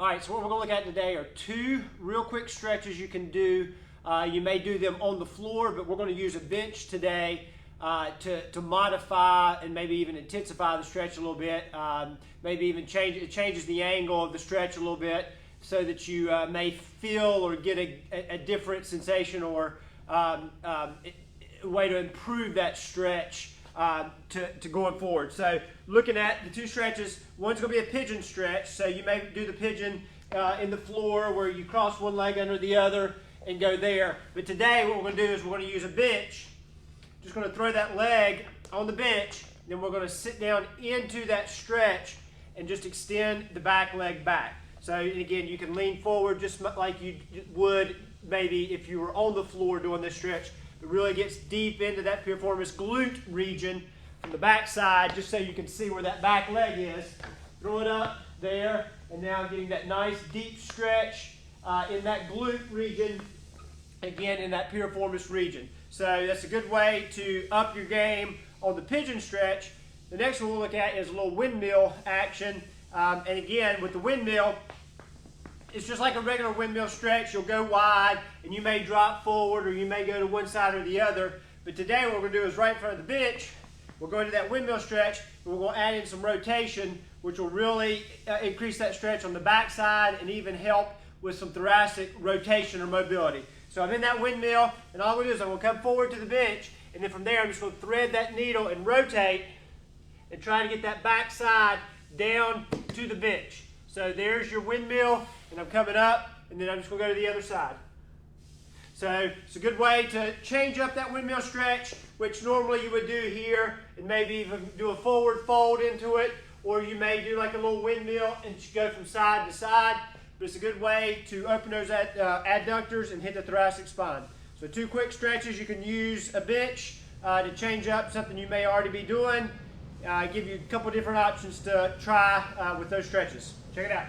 All right, so what we're going to look at today are two real quick stretches you can do. You may do them on the floor, but we're going to use a bench today to modify and maybe even intensify the stretch a little bit. Maybe even changes the angle of the stretch a little bit so that you may feel or get a different sensation or a way to improve that stretch to going forward. So looking at the two stretches, one's going to be a pigeon stretch. So you may do the pigeon in the floor where you cross one leg under the other and go there. But today what we're going to do is we're going to use a bench. Just going to throw that leg on the bench, then we're going to sit down into that stretch and just extend the back leg back. So again, you can lean forward just like you would maybe if you were on the floor doing this stretch. It really gets deep into that piriformis glute region from the back side, just so you can see where that back leg is. Throw it up there, and now getting that nice deep stretch in that glute region, again in that piriformis region. So that's a good way to up your game on the pigeon stretch. The next one we'll look at is a little windmill action. And again, with the windmill, it's just like a regular windmill stretch. You'll go wide and you may drop forward or you may go to one side or the other. But today what we're going to do is right in front of the bench, we're going to that windmill stretch and we're going to add in some rotation, which will really increase that stretch on the back side and even help with some thoracic rotation or mobility. So I'm in that windmill, and all I'm going to do is I'm going to come forward to the bench, and then from there I'm just going to thread that needle and rotate and try to get that back side down to the bench. So there's your windmill, and I'm coming up, and then I'm just going to go to the other side. So it's a good way to change up that windmill stretch, which normally you would do here, and maybe even do a forward fold into it, or you may do like a little windmill and go from side to side. But it's a good way to open those adductors and hit the thoracic spine. So two quick stretches. You can use a bench to change up something you may already be doing. Give you a couple different options to try with those stretches. Check it out.